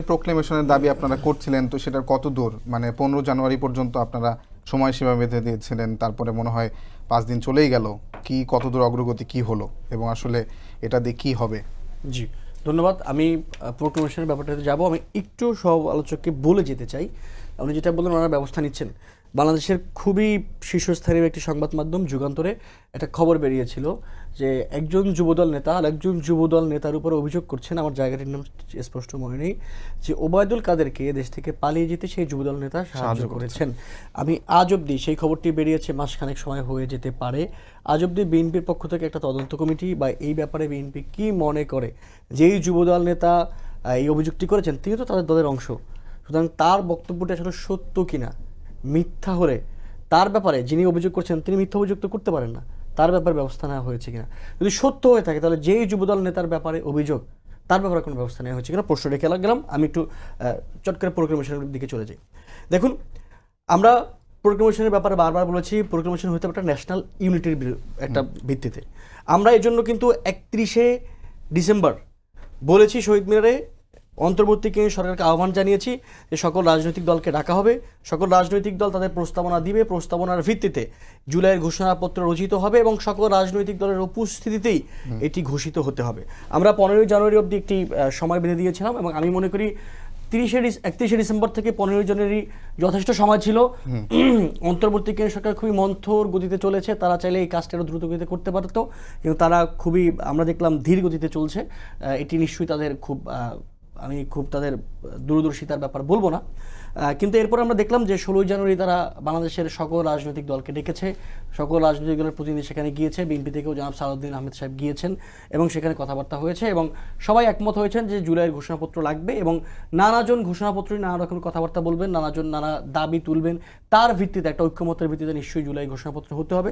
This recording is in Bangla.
প্রোক্লেমেশনের দাবি আপনারা করছিলেন, তো সেটার কত দূর, মানে 15 জানুয়ারি পর্যন্ত আপনারা সময়সীমা বেঁধে দিয়েছিলেন, তারপরে মনে হয় 5 দিন চলেই গেল, কি কত দূর অগ্রগতি কি হলো এবং আসলে এটা দিয়ে কি হবে? জি, ধন্যবাদ। আমি প্রোক্লেমেশনের ব্যাপারটাতে যাব। আমি একটু সব আলোচককে বলে যেতে চাই, আপনি যেটা বললেন ওনারা ব্যবস্থা নিচ্ছেন। বাংলাদেশের খুবই শীর্ষস্থানীয় একটি সংবাদ মাধ্যম যুগান্তরে একটা খবর বেরিয়েছিল যে একজন যুবদল নেতা আর একজন যুবদল নেতার উপর অভিযোগ করছেন, আমার জায়গাটির নাম স্পষ্ট মনে নেই, যে ওবায়দুল কাদেরকে দেশ থেকে পালিয়ে যেতে সেই যুবদল নেতা সাহায্য করেছেন। আমি আজ অবধি, সেই খবরটি বেরিয়েছে মাসখানেক সময় হয়ে যেতে পারে, আজ অবধি বিএনপির পক্ষ থেকে একটা তদন্ত কমিটি বা এই ব্যাপারে বিএনপি কি মনে করে, যেই যুবদল নেতা এই অভিযোগটি করেছেন তিনি তো তাদের দলের অংশ, সুতরাং তার বক্তব্যটা আসলে সত্য কিনা, মিথ্যা হলে তার ব্যাপারে যিনি অভিযোগ করছেন তিনি মিথ্যা অভিযোগ তো করতে পারেন না, তার ব্যাপারে ব্যবস্থা নেওয়া হয়েছে কিনা। যদি সত্য হয়ে থাকে তাহলে যেই যুবদল নেতার ব্যাপারে অভিযোগ তার ব্যাপারে কোনো ব্যবস্থা নেওয়া হয়েছে কিনা প্রশ্ন রেখে গেলাম। আমি একটু চট করে প্রোক্লেমেশনের দিকে চলে যাই। দেখুন, আমরা প্রোক্লেমেশনের ব্যাপারে বারবার বলেছি, প্রোক্লেমেশন হতে হবে একটা ন্যাশনাল ইউনিটির একটা ভিত্তিতে। আমরা এই জন্য কিন্তু 31শে ডিসেম্বর বলেছি, শহীদ মিনারে অন্তর্বর্তীকালীন সরকারকে আহ্বান জানিয়েছি যে সকল রাজনৈতিক দলকে ডাকা হবে, সকল রাজনৈতিক দল তাদের প্রস্তাবনা দিবে, প্রস্তাবনার ভিত্তিতে জুলাইয়ের ঘোষণাপত্র রচিত হবে এবং সকল রাজনৈতিক দলের উপস্থিতিতেই এটি ঘোষিত হতে হবে। আমরা 15ই জানুয়ারি অবধি একটি সময় বেঁধে দিয়েছিলাম এবং আমি মনে করি 31শে ডিসেম্বর থেকে 15ই জানুয়ারি যথেষ্ট সময় ছিল। অন্তর্বর্তীকালীন সরকার খুবই মন্থর গতিতে চলেছে, তারা চাইলে এই কাজটা আরও দ্রুত গতিতে করতে পারত, কিন্তু তারা খুবই, আমরা দেখলাম, ধীর গতিতে চলছে। এটি নিশ্চয়ই তাদের আমি খুব তাদের দূরদর্শিতার ব্যাপার বলবো না, কিন্তু এরপর আমরা দেখলাম যে 16ই জানুয়ারি তারা বাংলাদেশের সকল রাজনৈতিক দলকে ডেকেছে, সকল রাজনৈতিক দলের প্রতিনিধি সেখানে গিয়েছে, বিএনপি থেকেও জনাব সালাউদ্দিন আহমেদ সাহেব গিয়েছেন এবং সেখানে কথাবার্তা হয়েছে এবং সবাই একমত হয়েছেন যে জুলাইয়ের ঘোষণাপত্র লাগবে এবং নানাজন ঘোষণাপত্রে নানা রকম কথাবার্তা বলবেন, নানাজন নানা দাবি তুলবেন, তার ভিত্তিতে একটা ঐক্যমতের ভিত্তিতে নিশ্চয়ই জুলাই ঘোষণাপত্র হতে হবে।